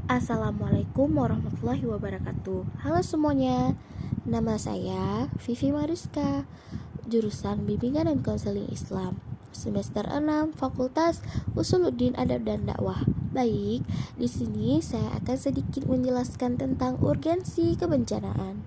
Assalamualaikum warahmatullahi wabarakatuh. Halo semuanya, nama saya Vivi Mariska, jurusan Bimbingan dan Konseling Islam, semester 6, Fakultas Usuluddin Adab dan Dakwah. Baik, di sini saya akan sedikit menjelaskan tentang urgensi kebencanaan.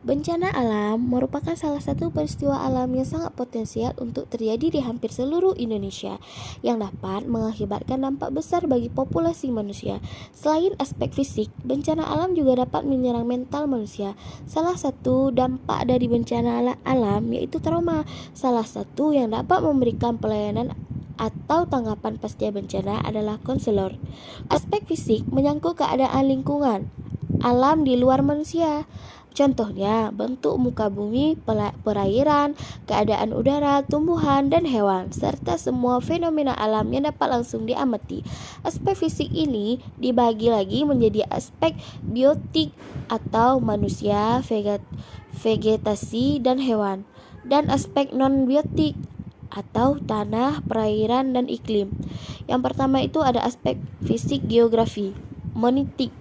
Bencana alam merupakan salah satu peristiwa alam yang sangat potensial untuk terjadi di hampir seluruh Indonesia yang dapat mengakibatkan dampak besar bagi populasi manusia. Selain aspek fisik, bencana alam juga dapat menyerang mental manusia. Salah satu dampak dari bencana alam yaitu trauma. Salah satu yang dapat memberikan pelayanan atau tanggapan pasca bencana adalah konselor. Aspek fisik menyangkut keadaan lingkungan alam di luar manusia. Contohnya, bentuk muka bumi, perairan, keadaan udara, tumbuhan, dan hewan, serta semua fenomena alam yang dapat langsung diamati. Aspek fisik ini dibagi lagi menjadi aspek biotik atau manusia, vegetasi, dan hewan, dan aspek non-biotik atau tanah, perairan, dan iklim. Yang pertama itu ada aspek fisik geografi. Menitik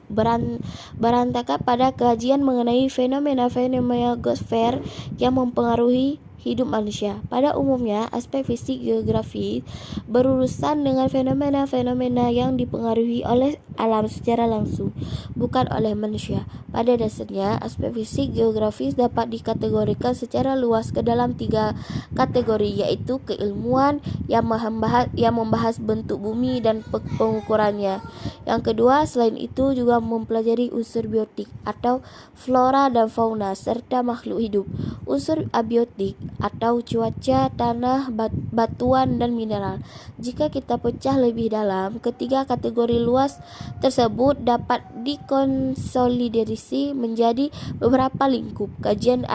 berantakan pada kajian mengenai fenomena-fenomena geosfer yang mempengaruhi hidup manusia. Pada umumnya, aspek fisik geografi berurusan dengan fenomena-fenomena yang dipengaruhi oleh alam secara langsung, bukan oleh manusia. Pada dasarnya, aspek fisik geografis dapat dikategorikan secara luas ke dalam 3 kategori, yaitu keilmuan yang membahas bentuk bumi dan pengukurannya. Yang kedua, selain itu juga mempelajari unsur biotik atau flora dan fauna serta makhluk hidup, unsur abiotik atau cuaca, tanah, batuan, dan mineral. Jika kita pecah lebih dalam, ketiga kategori luas tersebut dapat dikonsolidasi menjadi beberapa lingkup kajian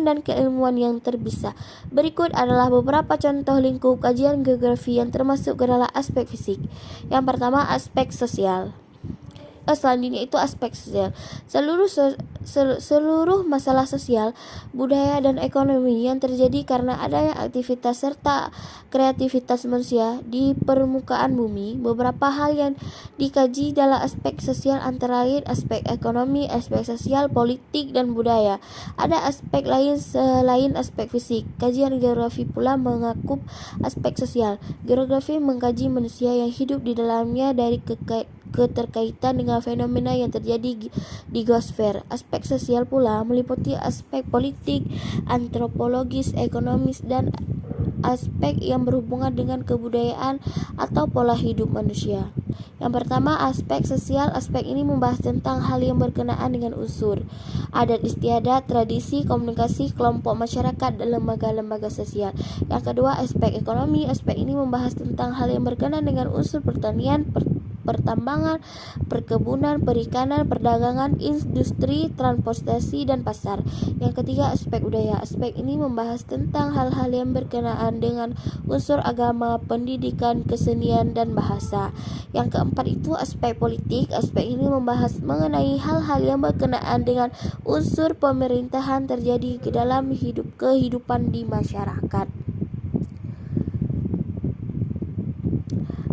dan keilmuan yang terpisah. Berikut adalah beberapa contoh lingkup kajian geografi yang termasuk ke dalam aspek fisik. Yang pertama, aspek sosial. Selanjutnya itu aspek sosial. Seluruh masalah sosial, budaya, dan ekonomi yang terjadi karena adanya aktivitas serta kreativitas manusia di permukaan bumi. Beberapa hal yang dikaji dalam aspek sosial antara lain aspek ekonomi, aspek sosial, politik, dan budaya. Ada aspek lain selain aspek fisik. Kajian geografi pula mengakup aspek sosial. Geografi mengkaji manusia yang hidup di dalamnya dari keterkaitan dengan fenomena yang terjadi di geosfer. Aspek sosial pula meliputi aspek politik, antropologis, ekonomis, dan aspek yang berhubungan dengan kebudayaan atau pola hidup manusia. Yang pertama, aspek sosial. Aspek ini membahas tentang hal yang berkenaan dengan unsur adat istiadat, tradisi, komunikasi, kelompok masyarakat, dan lembaga-lembaga sosial. Yang kedua, aspek ekonomi. Aspek ini membahas tentang hal yang berkenaan dengan unsur pertanian, pertambangan, perkebunan, perikanan, perdagangan, industri, transportasi, dan pasar. Yang ketiga, aspek budaya. Aspek ini membahas tentang hal-hal yang berkenaan dengan unsur agama, pendidikan, kesenian, dan bahasa. Yang keempat itu aspek politik. Aspek ini membahas mengenai hal-hal yang berkenaan dengan unsur pemerintahan terjadi ke dalam kehidupan di masyarakat.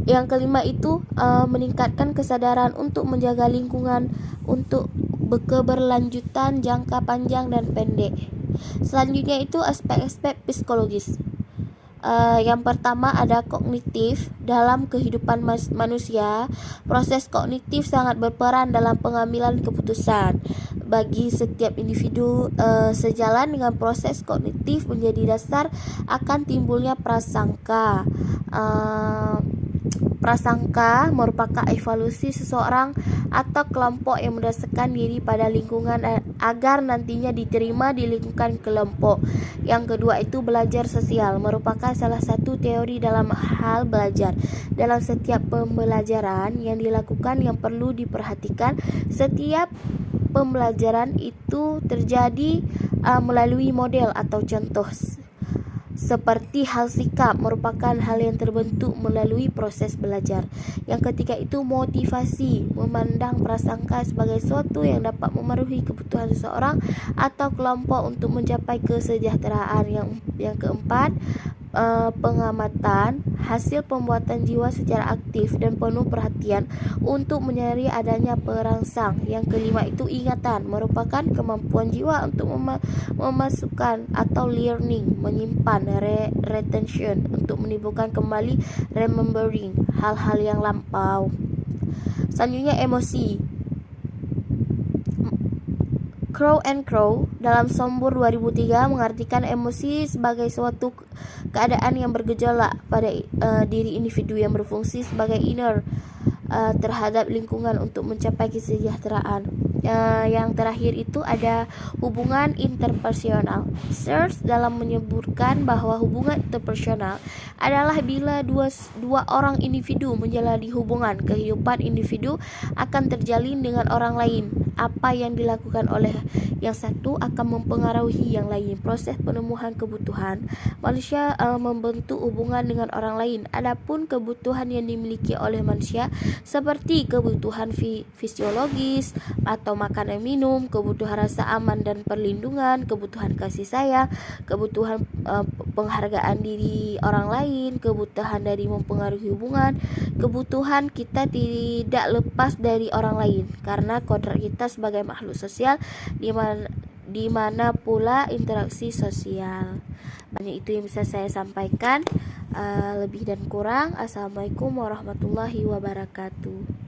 Yang kelima itu meningkatkan kesadaran untuk menjaga lingkungan untuk keberlanjutan jangka panjang dan pendek. Selanjutnya itu aspek-aspek psikologis. Yang pertama ada kognitif. Dalam kehidupan manusia, proses kognitif sangat berperan dalam pengambilan keputusan. Bagi setiap individu, sejalan dengan proses kognitif menjadi dasar akan timbulnya prasangka. Prasangka merupakan evaluasi seseorang atau kelompok yang mendasarkan diri pada lingkungan agar nantinya diterima di lingkungan kelompok. Yang kedua itu belajar sosial, merupakan salah satu teori dalam hal belajar. Dalam setiap pembelajaran yang dilakukan yang perlu diperhatikan, setiap pembelajaran itu terjadi melalui model atau contoh. Seperti hal sikap merupakan hal yang terbentuk melalui proses belajar. Yang ketiga itu motivasi, memandang prasangka sebagai sesuatu yang dapat memenuhi kebutuhan seseorang atau kelompok untuk mencapai kesejahteraan. Yang keempat, pengamatan hasil pembuatan jiwa secara aktif dan penuh perhatian untuk menyadari adanya perangsang. Yang kelima itu ingatan, merupakan kemampuan jiwa untuk memasukkan atau learning, menyimpan, retention, untuk menimbulkan kembali, remembering, hal-hal yang lampau. Selanjutnya emosi. Crow and Crow dalam Sombor 2003 mengartikan emosi sebagai suatu keadaan yang bergejolak pada diri individu yang berfungsi sebagai inner terhadap lingkungan untuk mencapai kesejahteraan. Yang terakhir itu ada hubungan interpersonal. Search dalam menyebutkan bahwa hubungan interpersonal adalah bila dua orang individu menjalani hubungan. Kehidupan individu akan terjalin dengan orang lain. Apa yang dilakukan oleh yang satu akan mempengaruhi yang lain. Proses penemuan kebutuhan manusia membentuk hubungan dengan orang lain. Adapun kebutuhan yang dimiliki oleh manusia seperti kebutuhan fisiologis atau makan dan minum, kebutuhan rasa aman dan perlindungan, kebutuhan kasih sayang, kebutuhan penghargaan diri orang lain, kebutuhan dari mempengaruhi hubungan, kebutuhan kita tidak lepas dari orang lain karena kodrat kita sebagai makhluk sosial di mana pula interaksi sosial. Banyak itu yang bisa saya sampaikan. Lebih dan kurang, assalamualaikum warahmatullahi wabarakatuh.